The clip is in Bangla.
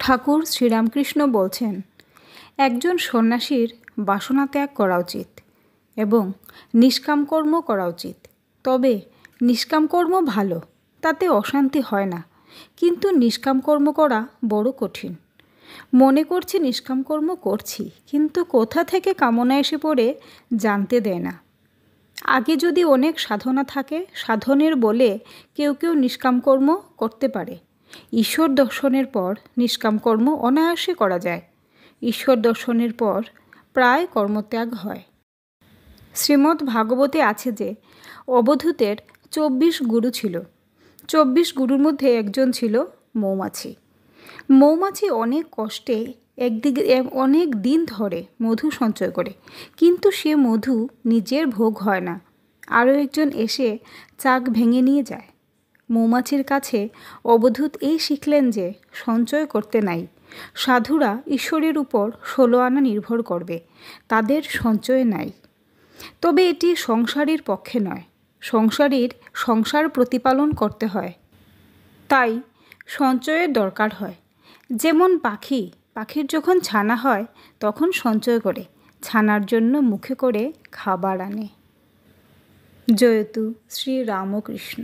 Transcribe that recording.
ঠাকুর শ্রীরামকৃষ্ণ বলছেন, একজন সন্ন্যাসীর বাসনা ত্যাগ করা উচিত এবং নিষ্কাম কর্ম করা উচিত। তবে নিষ্কাম কর্ম ভালো, তাতে অশান্তি হয় না, কিন্তু নিষ্কাম কর্ম করা বড় কঠিন। মনে করছি নিষ্কাম কর্ম করছি, কিন্তু কোথা থেকে কামনা এসে পড়ে জানতে দেয় না। আগে যদি অনেক সাধনা থাকে, সাধনের বলে কেউ কেউ নিষ্কাম কর্ম করতে পারে। ঈশ্বর দর্শনের পর নিষ্কাম কর্ম অনায়াসে করা যায়। ঈশ্বর দর্শনের পর প্রায় কর্মত্যাগ হয়। শ্রীমদ্ ভাগবতে আছে যে অবধূতের 24 গুরু ছিল। 24 গুরুর মধ্যে একজন ছিল মৌমাছি। মৌমাছি অনেক কষ্টে অনেক দিন ধরে মধু সঞ্চয় করে, কিন্তু সে মধু নিজের ভোগ হয় না। আরও একজন এসে চাক ভেঙে নিয়ে যায়। মৌমাছির কাছে অবধূত এই শিখলেন যে সঞ্চয় করতে নাই। সাধুরা ঈশ্বরের উপর 16 আনা নির্ভর করবে, তাদের সঞ্চয় নাই। তবে এটি সংসারীর পক্ষে নয়, সংসার প্রতিপালন করতে হয়, তাই সঞ্চয়ের দরকার হয়। যেমন পাখির যখন ছানা হয় তখন সঞ্চয় করে, ছানার জন্য মুখে করে খাবার আনে। জয়তু শ্রী রামকৃষ্ণ।